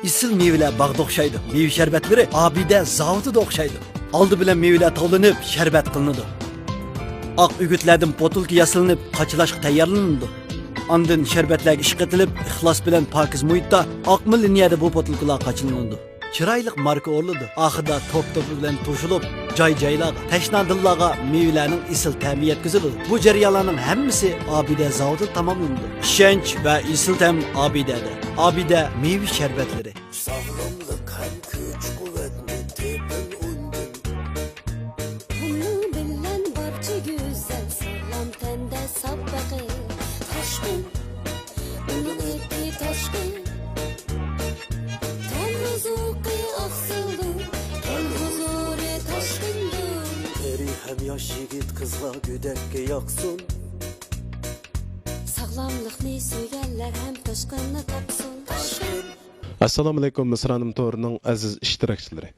isil meyveler bağda oxşaydı. Meyve şerbetleri abide zavıdı oxşaydı. Aldı bilen meyveler tavlanıp şerbet kılınıdı. Ak ügütlerden botulki yasılınıp kaçılaşık tayarlanıdı. Andın şerbetlerge iş etilip ihlas bilen pakiz muhitda akmıl liniyada bu botulkilar kaçınlanıdı. Çıraylık marka orladı. Ahıda top bilen toşulup jay-jaylaga, teşnadıllarga meyvelerinin isil təmi yetkizildi. Bu jarayonlarning hammasi abide zavodi tamamlandı. İşenç ve isil tem abidede. Abide meyve şerbetleri. Sağlamlık hem güç kuvvetli tepin undun. Bunu bilen barcha güzel sağlam tende sabbaqi taşkın. Onun ipi taşkın. Ten ruzuqi aqsildi. Ten huzuri taşkındı. Eri hem yaş yigit kızla güdekke yaksın. Sağlamlıqni söygenler hem taşkınni topsun. Taşkın. Assalomu alaykum Misranim To'rining aziz ishtirokchilari.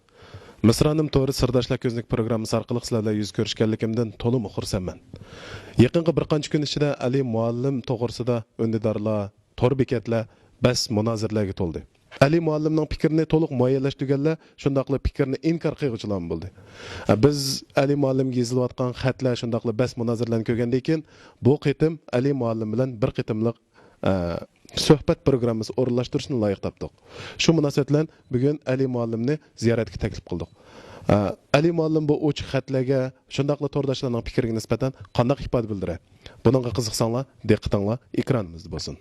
Misranim To'ri Sirdoshlar ko'znik programmasi orqali sizlarga yuz ko'rishganligimdan to'liq xursandman. Yaqinqi bir qancha kun ichida Ali muallim to'g'risida undidorlar, tor bekatlar, bas munozirlarga to'ldi. Ali muallimning fikrini to'liq muayyanlashtirganlar shundaqli fikrni inkor qiluvchilar bo'ldi. Biz Ali muallimga yozilayotgan xatlar shundaqli bas munozirlarni ko'rgandan keyin bu qitim Ali muallim bilan bir qitimliq suhbat programmasi o'rinlashtirishni loyiq topdik. Shu munosabat bilan bugun Ali muallimni ziyoratga taklif qildik. Ali muallim bu ochiq xatlarga shundaqli to'rdoshlarning fikriga nisbatan qanday ifoda bildiradi? Buningga qiziqsanglar, diqqatinglar ekranimizda bo'lsin.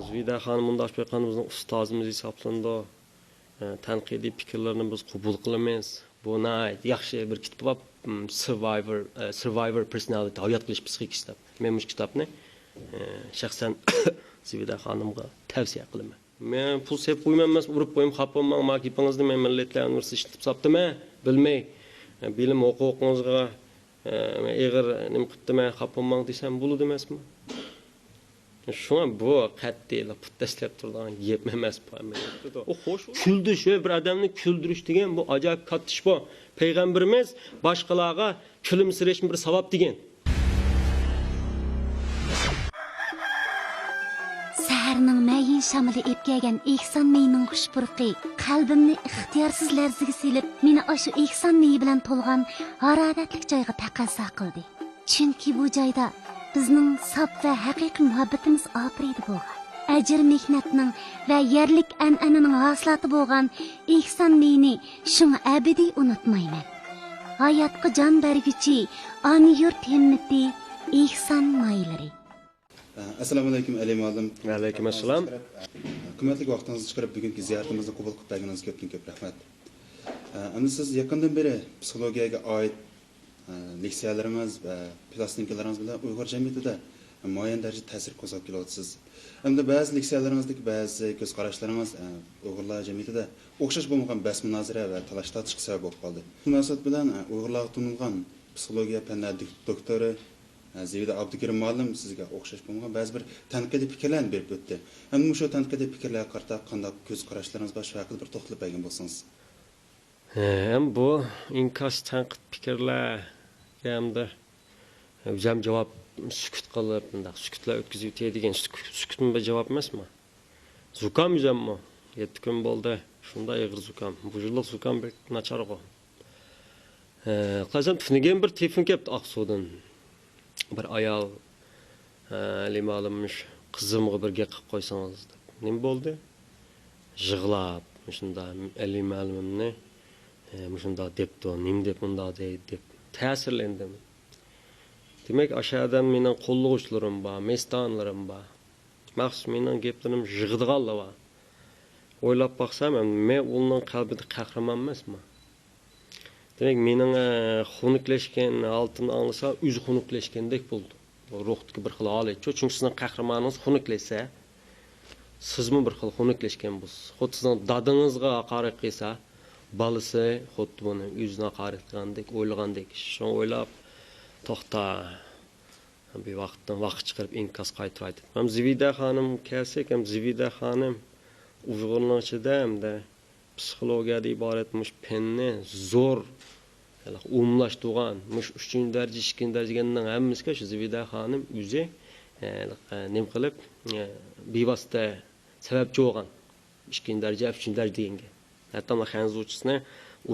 Zvida xanım bundaş bir qanımızın ustozimiz hisoblanadi. Tanqidiy fikrlarni biz qabul qilamiz. Bu yaxshi bir kitob Survivor Personality hayot qilish psixik kitap. Men bu kitobni shaxsan Zvida xanımga tavsiya qilaman. Men pul sep qo'yman emas, urib qo'yim, xapman, makipingizni men millatlar universiteti ishlab saptimi, bilmay. Bilim huquqingizga eg'ir nim qitdimi, xapman desam bo'ladi emasmi? Şuna bu qattiqla put tashlab turgan gap emas bu. O xo'sh, kuldirish ve bir adamni kuldirish degan bu ajoyib katta ish bu. Payg'ambarimiz boshqalarga kulimsirashni bir savob degan. Saharning mayin shamili epkagan ehson meyning xushpurqi qalbimni ixtiyorsiz larziga silib, meni o'sha ehson meyi bilan to'lgan haroratli joyga taqozo qildi. Chunki bu joyda bizning saf va haqiqiy muhabbatimiz opriydi bo'lgan. Ajr mehnatning va yerlik an'ananing hosilati bo'lgan ehson meyni shunga abadiy unutmayman. Hayotga jon berguchi ona yurt himmati ehson maylari. Assalomu alaykum Ali muallim. Va alaykum assalom. Hurmatli vaqtingizni chiqarib bugungi ziyoratimizni qabul qilib berganinizga ko'p rahmat. Endi siz yaqindan beri psixologiyaga oid leksiyalaringiz va plastinkalarınız bilan Uyg'ur jamiyatida muayyan darajada ta'sir ko'rsatib kelyapsiz. Endi ba'zi leksiyalaringizda ba'zi ko'z qarashlaringiz Uyg'urlar jamiyatida o'xshash bo'lmagan bas munozara va talash tortishga sabab bo'lib qoldi. Munosabat bilan Uyg'urlarga tanilgan psixologiya fanlari doktori Zvida Abdukerim muallim sizga o'xshash bo'lmagan ba'zi bir tanqidiy fikrlarni berib o'tdi. Endi shu tanqidiy fikrlarga qarata qanday ko'z qarashlaringiz bor shu haqida bir to'xtalib bergan bo'lsangiz. Bu inkas tanqid fikrlar hamda o'zim javob sukut qilib, bunday sukutlar o'tkazib o'tadigan sukutmi bir javob emasmi? Zukam o'zimmi? 7 kun bo'ldi. Shunday ig'ir zukam. Bu yillik zukam bir nacharg'o. Qazan tufnigan bir telefon kelibdi Aqsudan. Bir ayol limalimmiş qizimga birga qilib qo'ysangiz deb. Nima bo'ldi? Yig'lab, shunda limalimni shunda debdi, nim deb unda deb ta'sirlandim. Demak, aşağıdan mening qo'llovchilarim bor, mestonlarim bor. Maxsus mening gaplarim yig'diganlar bor. O'ylab baqsam, men uning qalbida qahramon emasman. Demek mening xunuklashgan altın anglasa, o'zi xunuklashgandek bo'ldi. Bu ruhdagi bir xil holat. Chunki sizning qahramoningiz xunuklasa, sizmi bir xil xunuklashgan bo'lsiz. Xuddi sizning dadingizga haqorat qilsa, balisi xuddi buni o'zini haqorat qilgandek, o'ylagandek. Shuni o'ylab to'xta. Bir vaqtdan vaqt chiqarib inkas qaytaraydi. Ham Zvida xonim kelsak, ham Zvida xonim Uyg'urlar ichida hamda psixologiyada iboratmish penni zo'r umumlashtirgan, mush 3-darajə, 2-darajənin hammasiga shu Zvida xonim o'zi nem qilib bevosita sababchi bo'lgan 2 daraja 3 daraja deganga hatto hanzuvchisini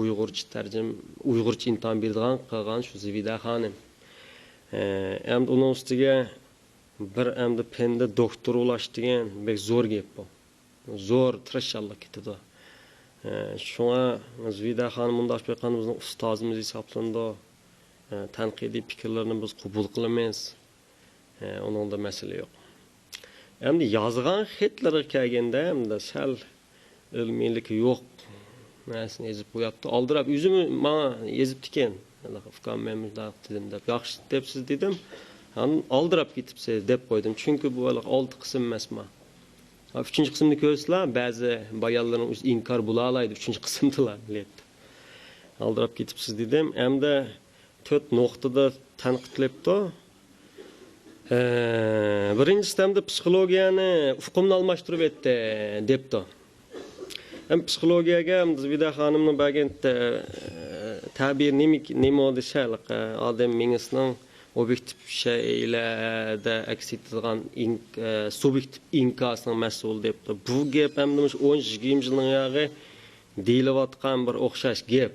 uyg'urcha imtihon beradigan qilgan shu Zvida xonim endi uning ustiga bir endi penda doktor bo'lish degan bek zo'r gap bu zo'r tirishchilik ketadi shunga Zvida xonim bundoq bo'lgan bizning ustozimiz hisoblanadi tanqidiy fikrlarni biz qabul qilamiz uningda masala yo'q endi yozgan xatlarga kelganda endi sal ilmiylik yo'q narsani yozib qo'yapti oldirab o'zim menga yozibdi ekan dedim deb yaxshi debsiz dedim oldirab ketibsiz deb qo'ydim chunki bu 6 qism emasmi 3 qismni ko'rsizlar ba'zi bayonlarning o'zi inkor bo'la oladi 3 qismdilar deyapti oldirab ketibsiz dedim hamda 4 nuqtada tanqidlabdi birinchisi hamda psixologiyani ufqimni almashtirib etdi debdi hem psixologiyaga Zvida xonimning bergan ta'bir nima deshalik odam miyasining obyektiv shaylarda aks etadigan subyektiv inkosning mas'ul debdi bu gap hamda 10-20 yilning yog'i deyilayotgan bir o'xshash gap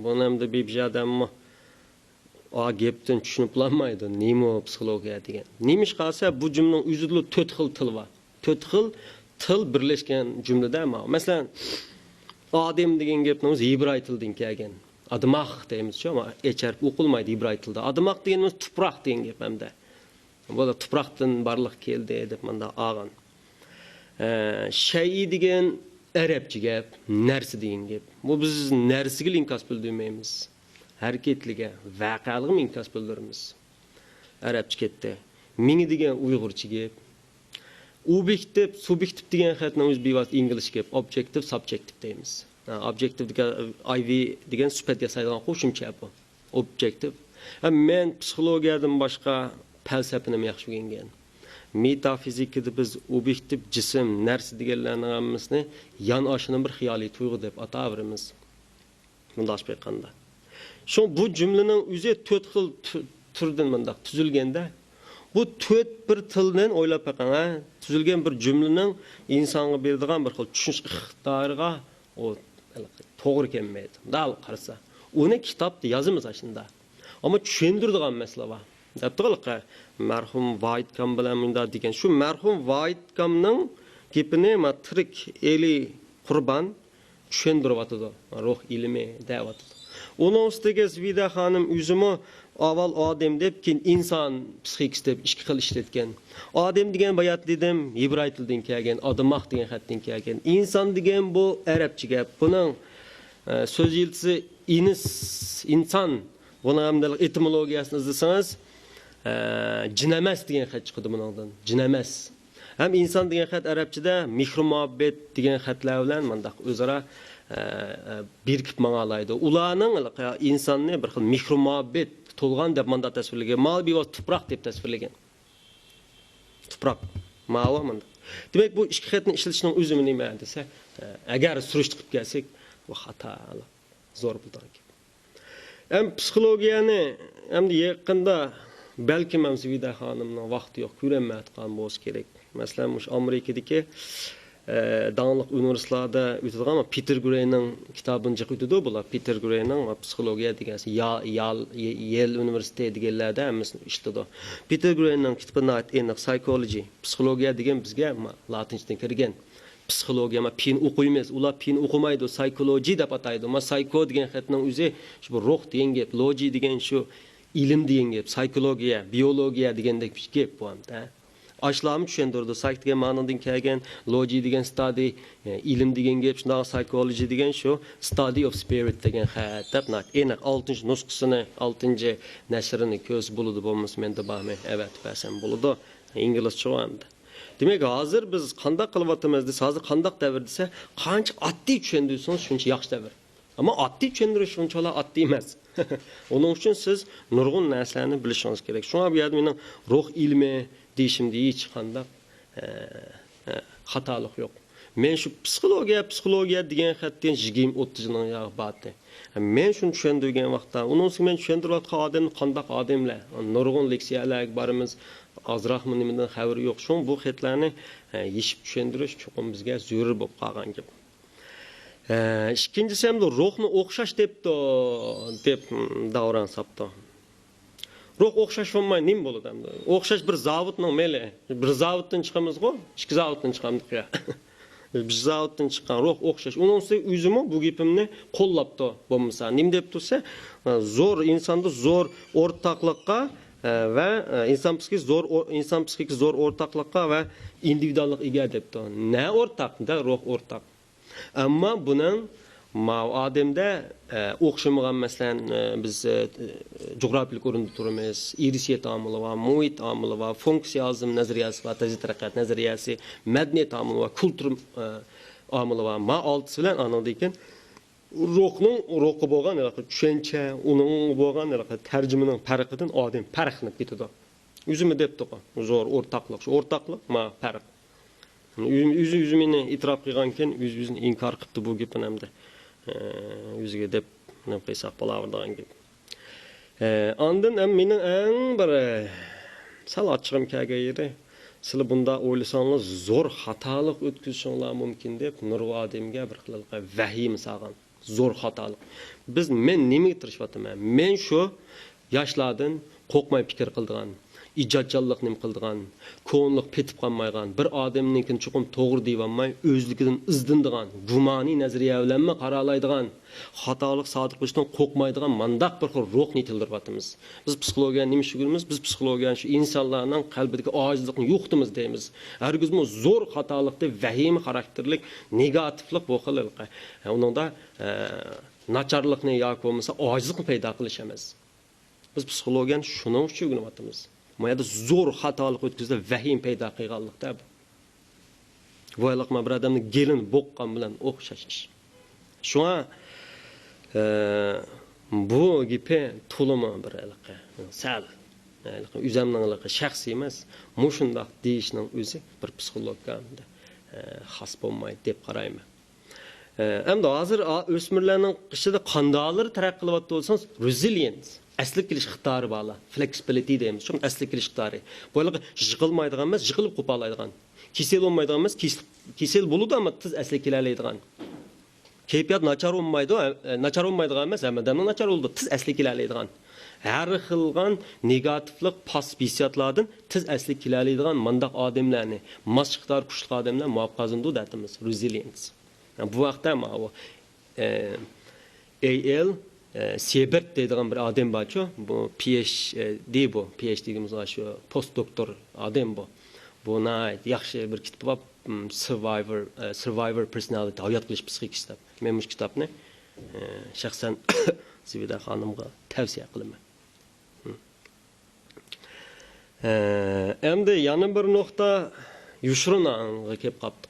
buni hamda bebjadammi gapdan tushunib olmaydi nima psixologiya degan nemish qolsa bu jumlaning o'zida 4 xil til bor 4 xil til birlashgan jumlada masalan odam degan gapni o'zi ibroy tildan kelgan admaq deymiz-ku ama echarib o'qilmaydi ibroy tilda admaq deganimiz tuproq degan gap hamda bu da tuproqdan barliq keldi deb menda olgan shay degan arabcha gap narsa degan gap bu biz narsaga inkas bildirmaymiz hareketliga vaqalığı inkas bildirimiz arabcha ketdi meni degan uyg'urcha gap objektiv subyektiv degan xatni o'z bevosita ingliz gap objective subjective deymiz objective degan iv degan sifat yasaydigan qo'shimcha bu objective men psixologiyadan boshqa falsafani yaxshi o'rgangan metafizikada biz objektiv jism narsa deganlarning hammasini yon oshini bir xiyoliy tuyg'u deb ataveramiz bundoq aytganda shu bu jumlaning o'zi 4 xil turdan mundaq tuzilganda bu 4 bir tildan o'ylab baqang tuzilgan bir jumlaning insonga beradigan bir xil tushunish iqtidoriga o to'g'ri kelmaydi dal qarasa uni kitobda yozamiz shunda ammo tushundiradigan masala bor dabtaqalqa marhum Voidkam bilan bunda degan shu marhum Voidkamning gapini matrik eli qurban tushundiryotdi ruh ilmi deyotdi onun ustiga Zvida xonim o'zimi avval odam deb keyin inson psixikasi deb ikki xil ishlatgan odam degan bayat dedim ibroy tildan kelgan admaq degan xatdan kelgan inson degan bu arabcha gap buning so'z yiltisi inson buni hamda etimologiyasini izlasangiz jinamas degan xat chiqadi bundan jinamas ham inson degan xat arabchada mehr muhabbet degan xatlar bilan mandaq o'zaro birikib mang'alaydi ularning insonni bir xil mehr muhabbet to'lgan deb manda tasvirlagan mal bevos tuproq deb tasvirlagan tuproq ma'va manda demak bu ikki xatni ishlatishning o'zi nima desa agar surishtirib qilib kelsak bu xato zo'r bo'ladi ham psixologiyani hamda yaqinda balki ham Zvida xonimning vaqti yo'q ko'rolmayotgan bo'lsa kerak masalan mush Amerikadagi dağınlıq universitetlarda ötüdüğüm ama Peter Gray'nin kitabını çıkıyordu bular. Peter Gray'nin psixologiya degansi Yale Üniversitesi deganlarda hammasini ishladi. Peter Gray'nin kitabına ait aniq psychology, psixologiya degan bizga latinchadan kirgan. Psixologiya ama pin o'qiymiz. Ular pin o'qimaydi, psychology deb ataydi. Ama psycho degan xatning o'zi shu ruh degan gap, logi degan shu ilm degan gap, psixologiya, biologiya degandek gap bu hamda. Aşılarımı düşündürdü. Psych degan ma'nodan kelgan, logi degan study, ilm degan gap, shunday psychology degan shu study of spirit degan xat deb aniq 6-chi nusxasini, 6-chi nashrini ko'z bo'ladi bo'lmasa menda bormay. Evet, ba'zan bo'ladi. İngilizcha hamda. Demak, hozir biz qanday qilyapmiz desa, hozir qanday davr desa, qancha oddiy tushundirsangiz shuncha yaxshi davr. Ammo oddiy tushuntirish shunchalar oddiy emas. Onun uchun siz nurg'un narsalarni bilishingiz kerak. Shunga bu yerda mening ruh ilmi deyishimda hech qanday xatolik yo'q. Men shu psixologiya degan xatdan 20-30 yilning yog'i bordi. Men shuni tushundirgan vaqtda, uni men tushuntirayotgan odam qanday odamlar, nurg'un leksiyalarga boramiz, azroqmi nimadan xabari yo'q. Shu bu xatlarni yeshib tushundirish cho'qim bizga zarur bo'lib qolgan gap. Ikkinchisi ham ruhni o'xshash debdi deb davron sapdi. Ruh o'xshash bo'lmay nima bo'ladi endi? O'xshash bir zavodning meli. Bir zavoddan chiqamiz-ku, ikki zavoddan chiqamiz ya. Bir zavoddan chiqqan ruh o'xshash. Uning o'zimi bu gapimni qo'llabdi bo'lmasa. Nima deb tursa, zo'r insonda zo'r o'rtaqlikqa va inson psixikasi zo'r o'rtaqlikqa va individuallik ega debdi. Ne o'rtaqda ruh o'rtaq. Ammo buning odamda o'xshamagan masalan biz jo'grafiyalik o'rinda turamiz, irsiyat omili va muhit omili va funksiyalizm nazariyasi va taraqqiyot nazariyasi, madaniyat omili va kultur omili va ma oltisi bilan anondekin ruhning ruhi bo'lgan tushuncha, uning bo'lgan tarjimaning farqidan odam farqlanib ketadi. O'zimi debdi, zo'r o'rtaqlik, shu o'rtaqlik ma farq. O'zimni e'tirof qilganken o'zini inkor qildi bu gapni hamda. O'ziga deb nima qilsak bo'laveradigan gap. Ondan ham mening eng bir sal ochig'im kelgan yeri, sizlar bunda o'ylasangiz zo'r xatolik o'tkazishinglar mumkin deb nurg'un odamga bir xil vahim solgan. Zo'r xatolik. Men nimaga tirishyapman? Men shu yoshlardan qo'rqmay fikr qildigan, ijodkorlik nim qildigan, ko'nlik petib qolmaygan, bir odamninkin chuqum to'g'ri deyolmay, o'zligidan izdindigan, gumoniy nazariya bilan qaralaydigan, xatolik sodir qilishdan qo'rqmaydigan mandaq bir xil ruhni yetildiryapmiz. Biz psixologiyani nima shug'ulimiz? Biz psixologiyani shu insonlarning qalbidagi ojizlikni yo'qtimiz deymiz. Hargizmi zo'r xatolikda vahim xarakterlik, negativlik bu xil. Uningda nacharlikni yoki bo'lmasa ojizlikni paydo qilish emas. Biz psixologiyani shuning uchun o'rganyapmiz. Mayada zo'r xatolik o'tkazdi, vahim paydo qilganlikda bu. Voyliqma bir odamni gelin boqqan bilan o'xshash ish. Shuna bu gipe to'limi bir iliqi, sal o'zimning shaxsiy emas, mushundaq deyishning o'zi bir psixologga xos bo'lmaydi deb qarayman. Endi hozir o'smirlarning qishida qandaylar taraqqiy qilyapti bo'lsangiz, resilience asli kelish ixtiyori bor, flexibility deymiz. Shu asli kelish ixtiyori. Bo'liq yiqilmaydigan emas, yiqilib qo'pollaydigan. Kesel bo'lmaydigan emas, kesel bo'ludi, ammo tiz asli kelalaydigan. Kayfiyat nachar bo'lmaydigan emas, hammadan nachar bo'ldi, tiz asli kelalaydigan. Har xilgan negativlik pas hissiyotlardan tiz asli kelalaydigan mandaq odamlarni, mas ixtiyor kuchli odamlar muvaffaqiyatli deymiz, resilience. Bu vaqtda bu AL Sebert deydigan bir odam bor-ku, bu PhD bu, PhD deymiz shu postdoktor odam bu. Bu yaxshi bir kitob bor, Survivor Personality, hayot qilish psixik kitob. Men bu kitobni shaxsan Zivida xonimga tavsiya qilaman. Endi yana bir nuqta yushrinanga kelib qoldik.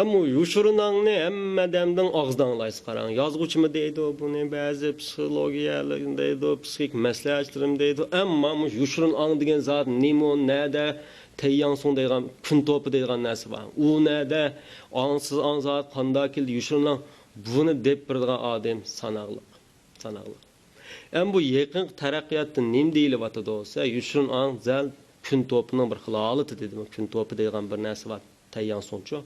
Ammo yushrinangni hammadan og'izdan anglaysiz qarang. Yozuvchimi deydi, buni ba'zi psixologiyalar deydi, psixik maslahatchilarim deydi. Ammo yushrin ang degan zot nima, nada tayyansong degan kun to'pi degan narsa bor. U nada angsiz angzot qanday keldi yushrinang buni deb birdigan odam sanoqli. Ammo bu yaqin taraqqiyotda nima deyilyapti bo'lsa, yushrin ang zal kun to'pining bir xilolati dedim. Kun to'pi degan bir narsa bor. Tayyansongchi.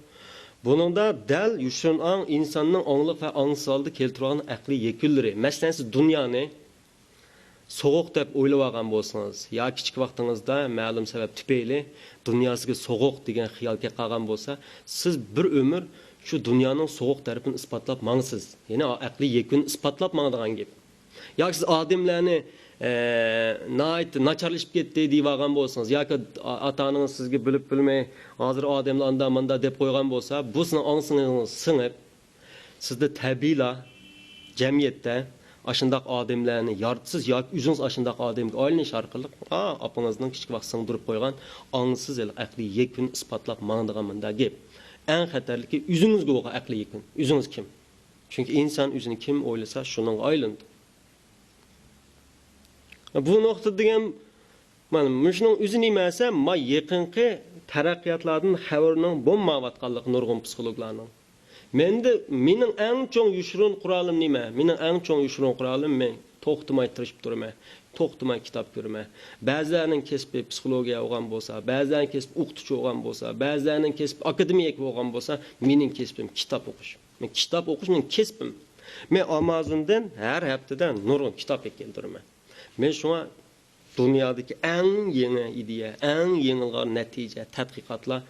Buningda dal yushrin ang insonning onglik va ongsalda keltirgan aqliy yekunlari. Masalan, siz dunyoni so'g'uq deb o'ylab olgan bo'lsangiz, yo kichik vaqtingizda ma'lum sabab tufayli dunyosiga so'g'uq degan xiyolga qolgan bo'lsa, siz bir umr shu dunyoning so'g'uq tarafini isbotlab mangsiz. Ya'ni aqliy yekun isbotlab mangdigan gap. Yoki siz odamlarni nacharlashib ketdi deb olgan bo'lsangiz, yoki ota-onangiz sizga bilib bilmay hozir odamlar anda manda deb qo'ygan bo'lsa, bu sizning ongsingiz singib, sizda tabiiyla jamiyatda ashundaq odamlarni yortsiz yoki o'zingiz ashundaq odamga aylanish orqali opangizning kichik vaqt singdirib qo'ygan ongsiz aqliy yekun isbotlab mangdigan manda gap. Eng xatarligi o'zingizga bo'lgan aqliy yekun. O'zingiz kim? Chunki inson o'zini kim o'ylasa, shuning aylandi. Bu nuqta degan mana shuning o'zini emasa, yaqinqi taraqqiyotlardan xabarning bo'lmayotganligi nurg'un psixologlarning. Mening eng cho'ng yushrin quralim nima? Mening eng cho'ng yushrin quralim men to'xtamay tirishib turaman. to'xtamay kitob ko'raman. Ba'zilarning kasbi psixologiya bo'lgan bo'lsa, ba'zilarning kasbi o'qituvchi bo'lgan bo'lsa, ba'zilarning kasbi akademik bo'lgan bo'lsa, mening kasbim kitob o'qish. Men kitob o'qish mening kasbim. Men Amazondan har haftadan nurg'un kitob keltiraman. Men shunga dunyodagi eng yangi ideya, eng yangi natija, tadqiqotlar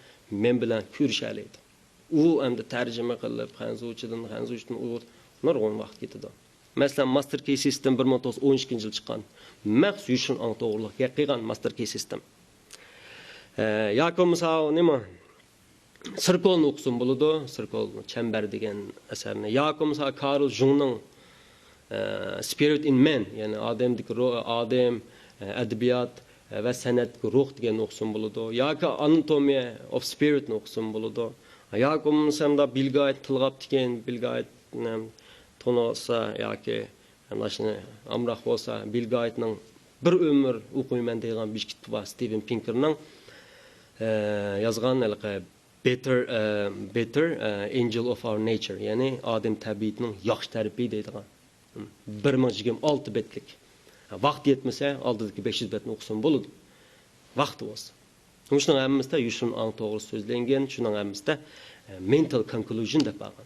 men bilan ko'rishadi. U endi tarjima qilib, hanzuvchidan uyg'ur nurg'un vaqt ketadi. Masalan, Master Key System 1912 yil chiqqan. Maxsus yushin ang to'g'riliqga qilgan Master Key System. Yoki misol nima? Sirkolni o'qisin bo'ladi, Sirkol chambar degan asarni. Yoki misol Carl Jungning Spirit in Man, ya'ni odam adabiyot va san'atga ruh degan o'qisin bo'ladi. Yoki Anatomy of Spirit ni o'qisin bo'ladi. Yoki misalda Bill Gates tilg'ab degan Bill Gates to'nosa yoki anashni amroq bo'lsa Bill Gatesning bir umr o'qiyman degan bir kitob bor, Steven Pinkerning yozgan Better Angel of Our Nature, ya'ni odam tabiatining yaxshi tarafi deydigan 1026 betlik. Vaqt yetmasa oldidagi 500 betni o'qisin bo'ladi. Vaqti bo'lsa. Shuning hammasida yushin ang to'g'ri so'zlangan, shuning hammasida mental conclusion deb bo'lgan.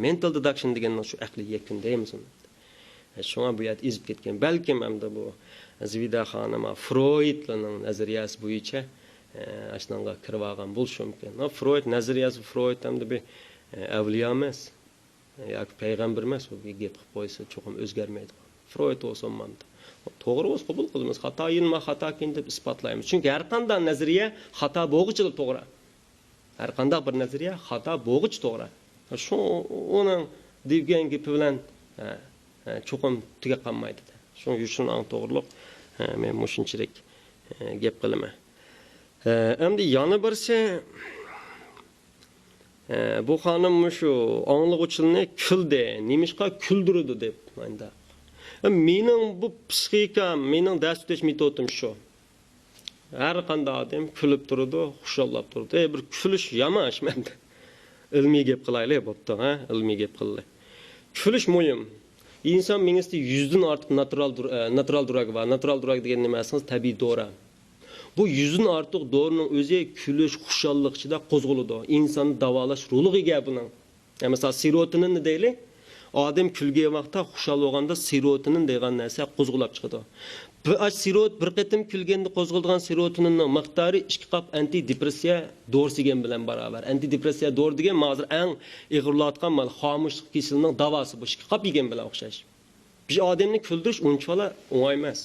Mental deduction deganning shu aqliy yakun deymiz. Shunga bu yerda ezib ketgan. Balkim hamda bu Zvida xonim Freudning nazariyasi bo'yicha ashunga kirib olgan bo'lishi mumkin. Freud nazariyasi Freud hamda bir avliyo emas yoki payg'ambar emas, u gap qilib qo'ysa cho'qim o'zgarmaydi. Freud olsun manda. To'g'ri o'z qabul qilamiz. Xato yilma xato keyin deb isbotlaymiz. Chunki har qanday nazariya xato bo'g'ichilib to'g'ri. Har qanday bir nazariya xato bo'g'ich to'g'ri. Shu uning degan gapi bilan cho'qim tuga qolmaydi. Shu yushin ang to'g'riliq men mushunchalik gap qilaman. Endi yana birsi bu xonim shu anglag'uvchilni kuldi, nimishqa kuldirdi deb menda. Mening bu psixikam, mening dars o'tish metodim shu. Har qanday odam kulib turadi, xushallab turadi. Bir kulish yamash menda. Ilmiy gap qilaylik bo'pti, ha? Ilmiy gap qilaylik. Kulish muhim. İnsan mingisida 100 dan ortiq natural durag var. Natural durag degan nima emas, tabiiy dori. Bu 100 dan ortiq dorining o'zi kulish, xushallik ichida qo'zg'aladi. Insonni davolash roliga ega buning. Masalan, serotoninni deylik. Odam kulgan vaqtda xushal bo'lganda serotonin degan narsa qo'zg'alib chiqadi. Bu serot bir qatim kulganda qo'zg'algan serotoninning miqdori 2 qop antidepressiya dorisiga bilan barobar. Antidepressiya dori degan hozir eng ig'irlatgan mal xomushlik kasalining davosi bu 2 qop yegan bilan o'xshash. Bir odamni kuldirish unchalik o'ng'ay emas.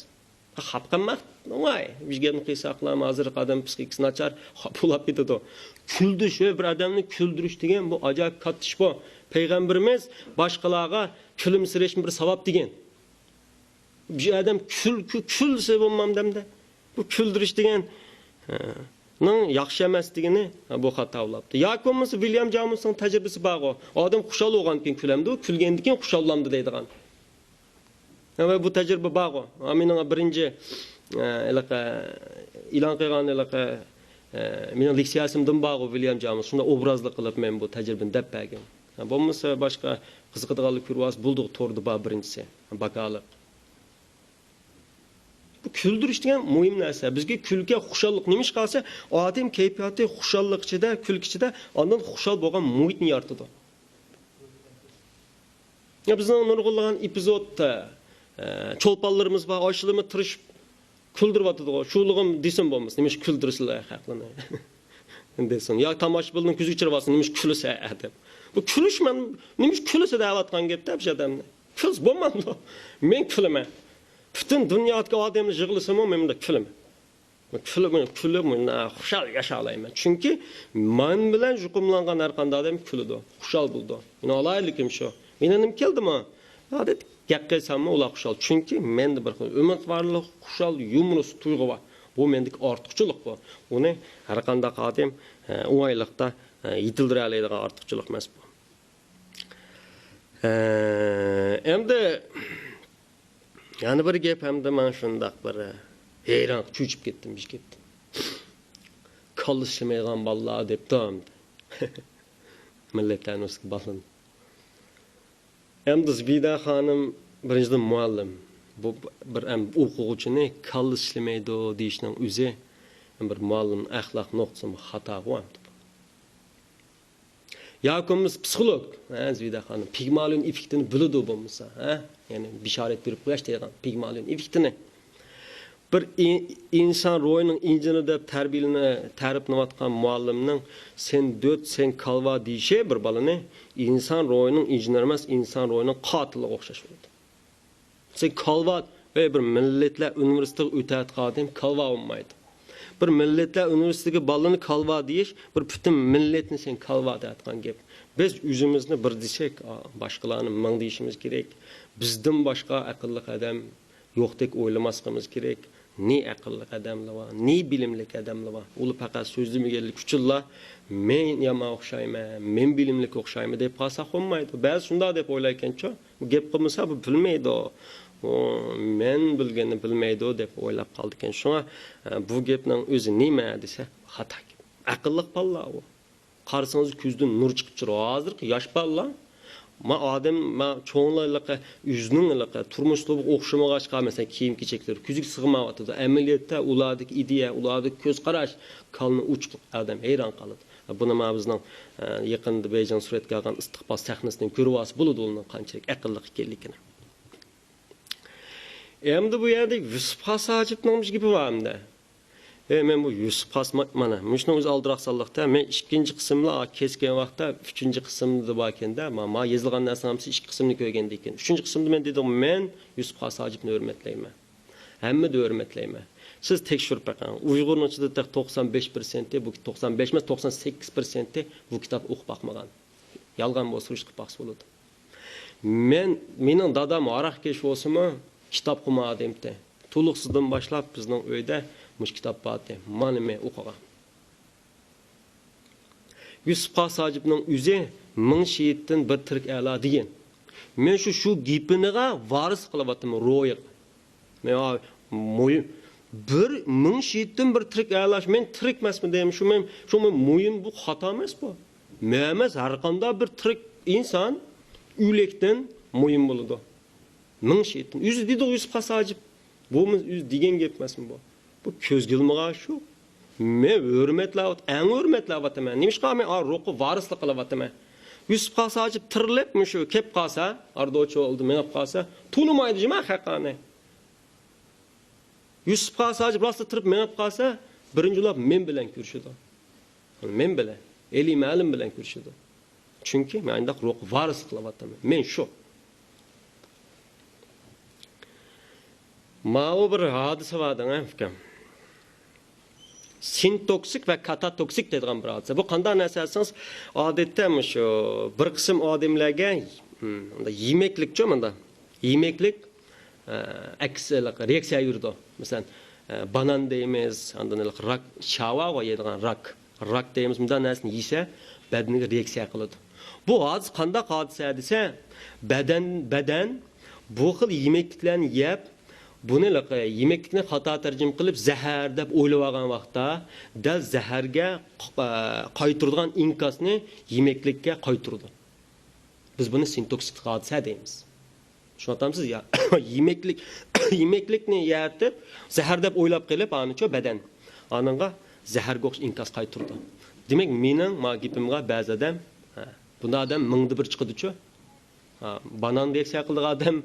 Xapqanmaq o'ng'ay. Bizga qiysoqlar hozir odam psixikasi nachar bo'lib ketadi. Kuldirish bir odamni kuldirish degan bu ajoyib katta ish bu. Peygamberimiz başqalarga kulimsirish bir savob degan. Bir adam külse bo'lmam demde. Bu kuldirish degan yaxshi emasligini bu xato bo'libdi. Yoki bo'lmasa William Jamesning tajribasi bor. Odam xushal bo'lgan keyin kulamdi, kulgandan keyin xushallamdi deydigan. Va bu tajriba bor. Mening birinchi e'lon qilgan mening leksiyasimdan bor William James. Shunda obrazli qilib men bu tajribani deb bergan. Bo'lmasa boshqa qiziqadiganlik ko'rvas bulduq to'rdi bor birinchisi. Bakaliq. Bu kuldirish degan muhim narsa. Bizga kulga xushallik nimish qolsa, odam kayfiyati xushallik ichida, kulgi ichida ondan xushal bo'lgan muhitni yaratadi. Ya bizning nurg'ulgan epizodda cho'lponlarimiz bor, oshilimi tirishib kuldiryotdi. Shulig'im desam bo'lmas, nimish kuldirislar haqlini. Desin. Ya tomoshabinning ko'ziga chirvasin, nimish kulsa deb. Bu kulish men nimish kulsa deyotgan gapda bir odamni. Kuls bo'lmadi. Men kulaman. Bütün dünyadaki adamı yığılsam o memnun külüm. Külüm xuşal yaşalayım. Çünkü men bilen jukumlangan her qanday adam külüdü. Xuşal buldu. Yine alaylıkım şu. Benim keldim ha. Adet gaqqelsam ular xuşal. Çünkü mende bir ümit varlık, xuşal yumrus tuyg'u var. Bu mendeki ortiqchilik bu. Uni har qanday adam o'ng'aylikda yetildira oladigan ortiqchilik emas bu. Endi yani bir gap hamda men shundaq bir hayron cho'chib ketdim, biz ketdim. Qolishmaygan bolalar debdim. Millatlarning ustiga baland. Endi Zbida xonim birinchidan muallim. bu bir o'quvchini kallı ishlamaydi deyishning o'zi bir muallim axloq nuqtasida xato qo'yapti. Yakımız psikolog, Züyda Hanım, Pigmalion effektini biladi bo'lmasa, yani bisharet berib qo'yash degan Pigmalion effektini. Bir insan ruhining injini deb ta'riflayotgan muallimning sen döt, sen kalva deyishi bir balani insan ruhining injini emas, insan ruhining qotiliga o'xshash bo'ladi. Sen kalva ve bir milletler üniversiteye o'tayotgan kalva olmaydi. Bir milletler üniversitedeki balını kalva deyish, bir bütün milletni sen kalva deyotgan gap. Biz o'zimizni bir desek, boshqalarni ming deyishimiz kerak. Bizdan boshqa aqlli odam yo'qdek o'ylamasligimiz kerak. Ne aqlli odamlar bor, ne bilimli odamlar bor. Ular faqat so'zlamaganlik uchunla men yomon o'xshayman, men bilimli o'xshayman deb qolsa bo'lmaydi. Ba'zi shunday deb o'ylaykancha, bu gap qilmasa bu bilmaydi. Men bilganini bilmaydi deb o'ylab qoldi ekan. Shunga bu gapning o'zi nima desa, xato. Aqlli bolalar u. Qarasangiz ko'zdan nur chiqib turadi. Hozir yosh bolalar ma odam ma cho'nglarga o'zining turmushda o'xshamag'achqa mesela kiyim-kechaklar ko'ziga sig'mayapti. Amaliyotda ulardagi ideya, ulardagi ko'z qarash qalni uchiq odam hayron qoladi. Buni ma bizning yaqinda Bejan suratga olgan istiqbol sahnasidan ko'rib olsa bo'ladi uning qanchalik aqlli ekanligini. Endi bu yerda Yusuf Hasajibning gibi varmda. Men bu Yusuf Hasma mana shuni o'z oldiroq salliqda men ikkinchi qismni kesgan vaqtda uchinchi qismda bor ekanda, men yozilgan narsamni ikki qismni ko'rgan ekan. Uchinchi qismda men dedim, men Yusuf Hasajibni hurmatlayman. Hamma hurmatlayman. Siz tekshirib baqing. Uyg'urning ichida 95% bu 95 emas 98% bu kitob o'qib baqmagan. Yolg'on bo'lsa urush qilib baqsa bo'ladi. Mening dadam aroq kesh bo'lsa-mu, kitap okumadımdı. Tuluksuzdan başlap bizning uyda mush kitap vardı. Mana men o'qigan. Yusuf Hasajibning o'zi ming shehiddan bir tirik a'lo degan. Men shu gapiniga varis qilyaptim ro'y. Men bir ming shehiddan bir tirik a'lo, men tirik emasman deyman. Shu men mo'yin bu xato emas bu. Men har qanday bir tirik inson o'lekdan mo'yin bo'ladi. Ming shehiddan. O'zi dedi Yusuf Hasajib. Bu o'zi degan gap emasmi bu? Bu ko'z gilmiga shu. Men hurmatlayapman, eng hurmatlayapman. Nimishqa men ruhi varislik qilyapman. Yusuf Hasajib tirilib shu kelib qolsa, ardochi oldi, men olib qolsa, tunimaydi jima haqqani. Yusuf Hasajib rosta tirib men olib qolsa, birinchi ulab men bilan ko'rishadi. Men bilan, eli ma'lum bilan ko'rishadi. Chunki men undaq ruhi varis qilyapman. Men shu. Ma'u bir hadise vardı fikrim. Sintoksik ve katatoksik dediğim bir hadise. Bu qanday narsanız odatda şu bir qism odamlarga yemeklik cho'manda. Yemeklik aksilik reaksiya yurdi. Masalan, banan deymiz, andan rak shava va yedigan rak deymiz. Bunday narsani yesa badaniga reaksiya qiladi. Bu hadis qanday hadise desa, badan bu xil yemekliklarni yeb buni yemeklikni xato tarjim qilib zahar deb o'ylab olgan vaqtda dal zaharga qaytiradigan inkasni yemeklikka qaytirdi. Biz buni sintoksik hodisa deymiz. Tushunamsiz ya? Yemeklikni yeyatib zahar deb o'ylab qilib, anicho badan ananga zaharga o'xshash inkas qaytirdi. Demak, mening magipimga ba'zi odam bunda odam mingda bir chiqadi-chu. Banan reaksiya qilgan odam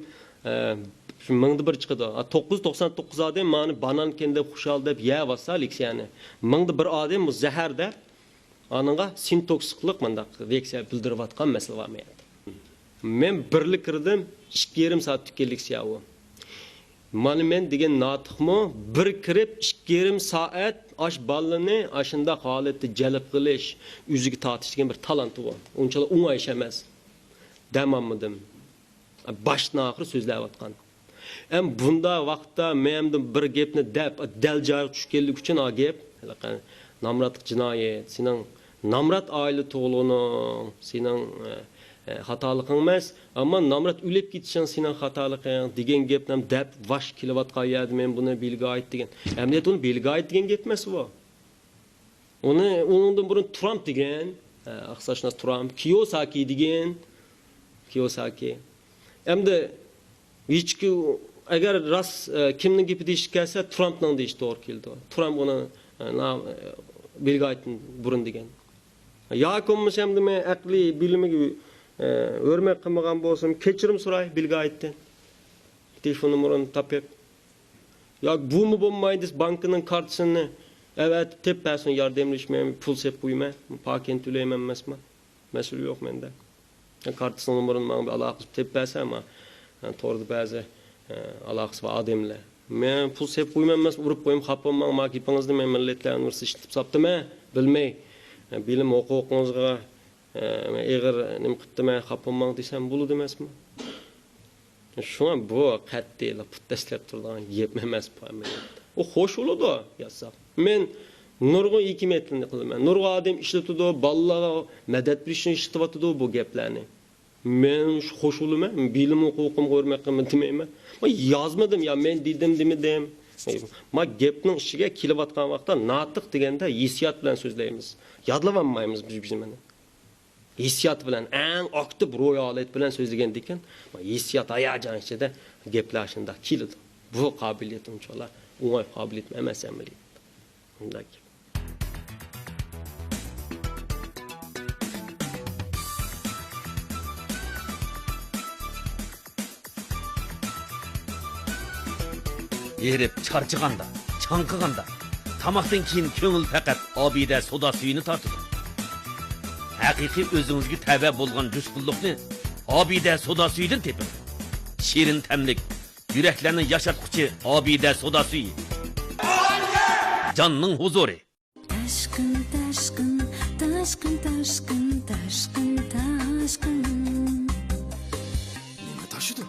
şu mingda bir chiqadi. 999 odam meni banan kende xushal deb yeyavsa leksiyani. Mingda bir odam bu zahar deb ananga sintoksiklik mendaq reaksiya bildirayotgan masala var men. Men birlik kirdim, 2,5 soatlik leksiya u. Mana men degan notiqmi bir kirib 2,5 soat ash ballini ashunda holatda jalb qilish, o'ziga tortish degan bir talanti bor. Unchalar o'ng'ay ish emas. Damammidim. Başdan oxir so'zlayotgan. Bunda vaqtda menimdan bir gapni deb dal joyiga tushganlik uchun o gap, namratlik jinoyat, sening namrat oila to'g'lini, sening xatoliging emas, ammo namrat o'lib ketishing sening xatoliging degan gapni deb vash kelayotgan yerda men buni belga oid degan. Amaliyat uni belga oid degan gap emas bu. Uningdan burun Trump degan, iqtisodshunos Trump, Kiyosaki degan, Kiyosaki. Endi hechki agar rost kimning gapi deyish kelsa, Trumpning deyish to'g'ri keldi. Trump uni belgi aytdi burun degan. Yoki bo'lmasam men aqliy bilimiga o'rmak qilmagan bo'lsam, kechirim so'ray belgi aytdi. Telefon numarini topib. Yoki bumi bo'lmaydi bankining kartasini evet teppasin yardımlaşmaya pul sep qo'yma, paken to'layman emasman. Mas'ul yo'q menda. Kartasının numarini menga bir aloqa teppasa, ama to'g'ri ba'zi aloqasi bor odamlar. Men pul sep qo'yman emas, urib qo'yim, xafaman, makipangizni men millatlar universiteti ishlab saptimi, bilmay. Bilim huquqingizga eg'ir nima qildim, xafaman desam bo'ladi emasmi? Shuna bu qat'iyla put tashlab turgan yep emas bu amaliyotda. O xo'sh bo'ladi, yasab. Men nurg'un hikmatlarni qilaman. Nurg'un odam ishlatadi, bolalarga madad berishni ishlatadi bu gaplarni. Men xo'sh bo'laman, bilim huquqimga hurmat qilmayman demayman. Men yozmadim ya, men dedim demedim. Ma gapning ichiga kelayotgan vaqtda natiq deganda hissiyot bilan so'zlaymiz. Yodlamaymiz biz mana. Hissiyot bilan, eng aktiv ro'y holat bilan so'zlagan ekan, hissiyot hayajon ichida gaplar shunda keladi. Bu qobiliyat unchalar o'ng'ay qobiliyat emas amaliyot. Unday. Yerip charchiganda, chanqiganda, tamoqdan keyin ko'ngil faqat obida soda suyini tortadi. Haqiqiy o'zingizga tava bo'lgan jushqunlikni obida soda suyidan teping. Shirin tamlik, yuraklarni yashatquchi obida soda suyi. Jonning huzuri. Tashqin, tashqin, tashqin, tashqin, tashqin, tashqin. Nima tashidi?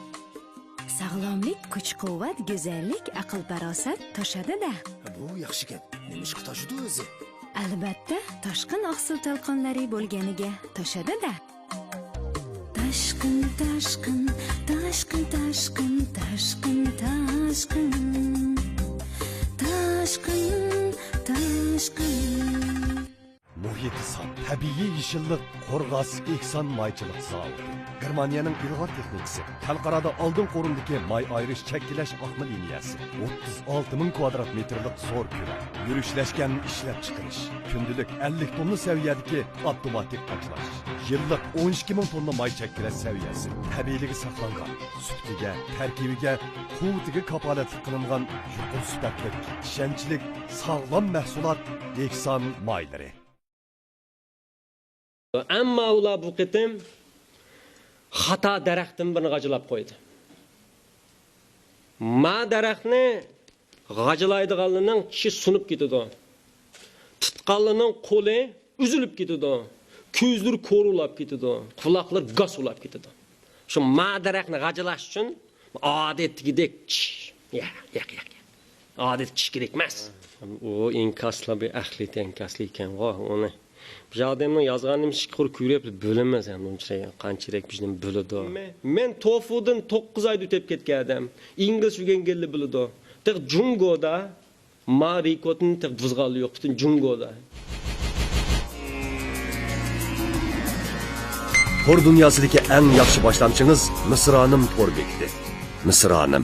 Sog'lomlik, kuch-quvvat, go'zallik, aql-farosat toshadi-da. Bu yaxshi gap. Nima ish tashidi o'zi? Albatta, toshqin oqsil talqonlari bo'lganiga toshadi-da. Tashqin, tashqin, tashqin, tashqin, tashqin, tashqin. Tashqin, tashqin. Muhiti saf, tabiiy yeşillik, Qorg'as Ehson maychilik zavodi. Germaniyaning ilg'or texnikasi, xalqarada oldin qo'rindagi may ayrish chekkilash oqma liniyasi, 36 kvadrat metrlik zo'r ko'ra, yurishlangan ishlab chiqarish, kundilik 50 tonna saviyadagi avtomatik qachlash, yillik 12 tonna may chekkilash saviyasi, tabiiyligi saqlangan, sutiga, tarkibiga, quvvatiga kapolatlik qilingan yuqori sifatli, ishonchlik, sog'lom mahsulot Ehson maylari. Ammo ular bu qitim xato daraxtdan birini g'ajilab qo'ydi. Ma daraxtni g'ajilaydiganlarning tishi sunib ketadi. Tutqanlarning qo'li uzilib ketadi. Ko'zlari ko'rulab ketadi. Quloqlar gaz ulab ketadi. Shu ma daraxtni g'ajilash uchun odatdagidek odat tish kerak emas. O inkasla bir ahli inkasli ekan, uni Jademni yazganım şıkır kürep bölünmez yani onçaya qanchalik bizden bölüdü. Men tofudan 9 ay ötep ketgandim. İngiliz öğrengelli bölüdü. Tek Jungoda marikotun tek buzgalı yok bütün Jungoda. Tor dünyasındaki en yaxshi başlamçınız Misranim tor bekti. Misranim.